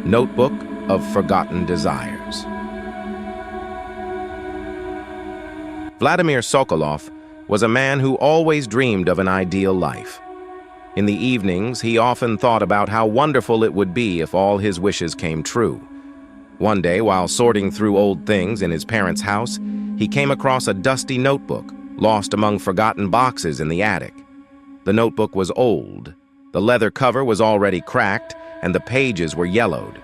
Notebook of Forgotten Desires. Vladimir Sokolov was a man who always dreamed of an ideal life. In the evenings, he often thought about how wonderful it would be if all his wishes came true. One day, while sorting through old things in his parents' house, he came across a dusty notebook, lost among forgotten boxes in the attic. The notebook was old. The leather cover was already cracked, and the pages were yellowed.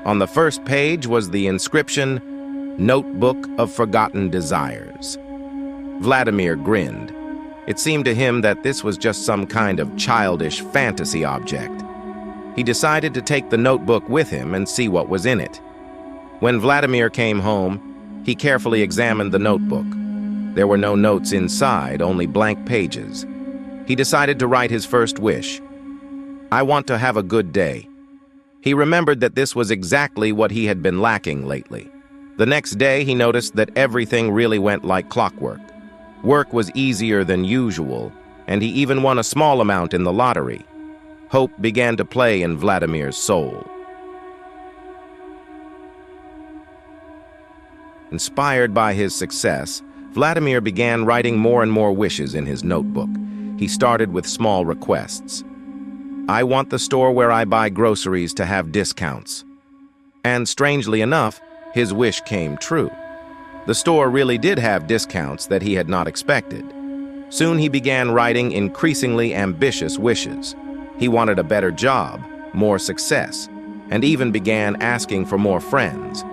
On the first page was the inscription, "Notebook of Forgotten Desires." Vladimir grinned. It seemed to him that this was just some kind of childish fantasy object. He decided to take the notebook with him and see what was in it. When Vladimir came home, he carefully examined the notebook. There were no notes inside, only blank pages. He decided to write his first wish. "I want to have a good day." He remembered that this was exactly what he had been lacking lately. The next day, he noticed that everything really went like clockwork. Work was easier than usual, and he even won a small amount in the lottery. Hope began to play in Vladimir's soul. Inspired by his success, Vladimir began writing more and more wishes in his notebook. He started with small requests. "I want the store where I buy groceries to have discounts." And strangely enough, his wish came true. The store really did have discounts that he had not expected. Soon he began writing increasingly ambitious wishes. He wanted a better job, more success, and even began asking for more friends.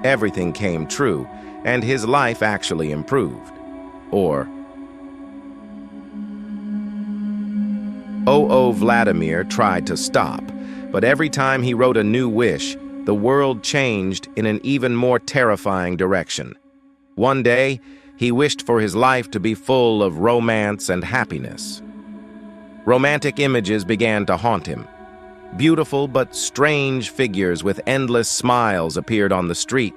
Everything came true, and his life actually improved. Vladimir tried to stop, but every time he wrote a new wish, the world changed in an even more terrifying direction. One day, he wished for his life to be full of romance and happiness. Romantic images began to haunt him. Beautiful but strange figures with endless smiles appeared on the street,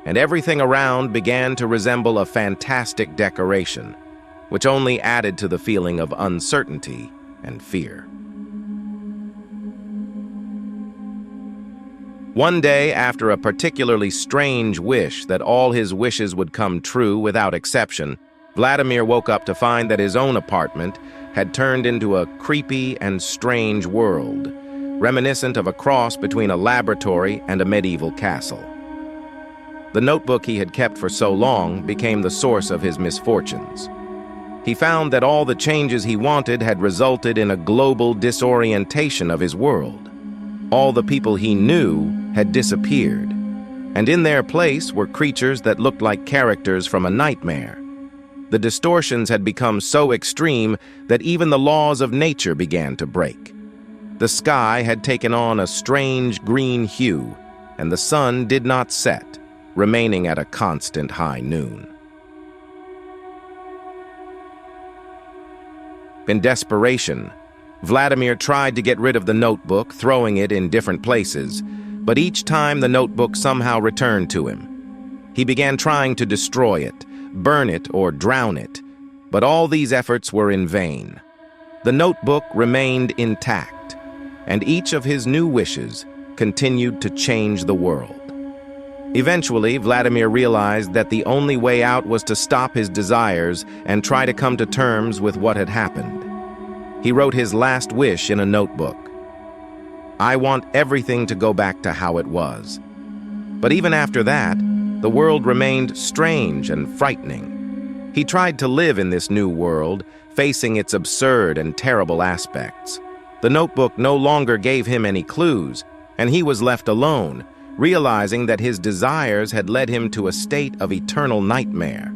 and everything around began to resemble a fantastic decoration, which only added to the feeling of uncertainty and fear. One day, after a particularly strange wish that all his wishes would come true without exception, Vladimir woke up to find that his own apartment had turned into a creepy and strange world, reminiscent of a cross between a laboratory and a medieval castle. The notebook he had kept for so long became the source of his misfortunes. He found that all the changes he wanted had resulted in a global disorientation of his world. All the people he knew had disappeared, and in their place were creatures that looked like characters from a nightmare. The distortions had become so extreme that even the laws of nature began to break. The sky had taken on a strange green hue, and the sun did not set, remaining at a constant high noon. In desperation, Vladimir tried to get rid of the notebook, throwing it in different places, but each time the notebook somehow returned to him. He began trying to destroy it, burn it, or drown it, but all these efforts were in vain. The notebook remained intact, and each of his new wishes continued to change the world. Eventually, Vladimir realized that the only way out was to stop his desires and try to come to terms with what had happened. He wrote his last wish in a notebook. "I want everything to go back to how it was." But even after that, the world remained strange and frightening. He tried to live in this new world, facing its absurd and terrible aspects. The notebook no longer gave him any clues, and he was left alone, realizing that his desires had led him to a state of eternal nightmare.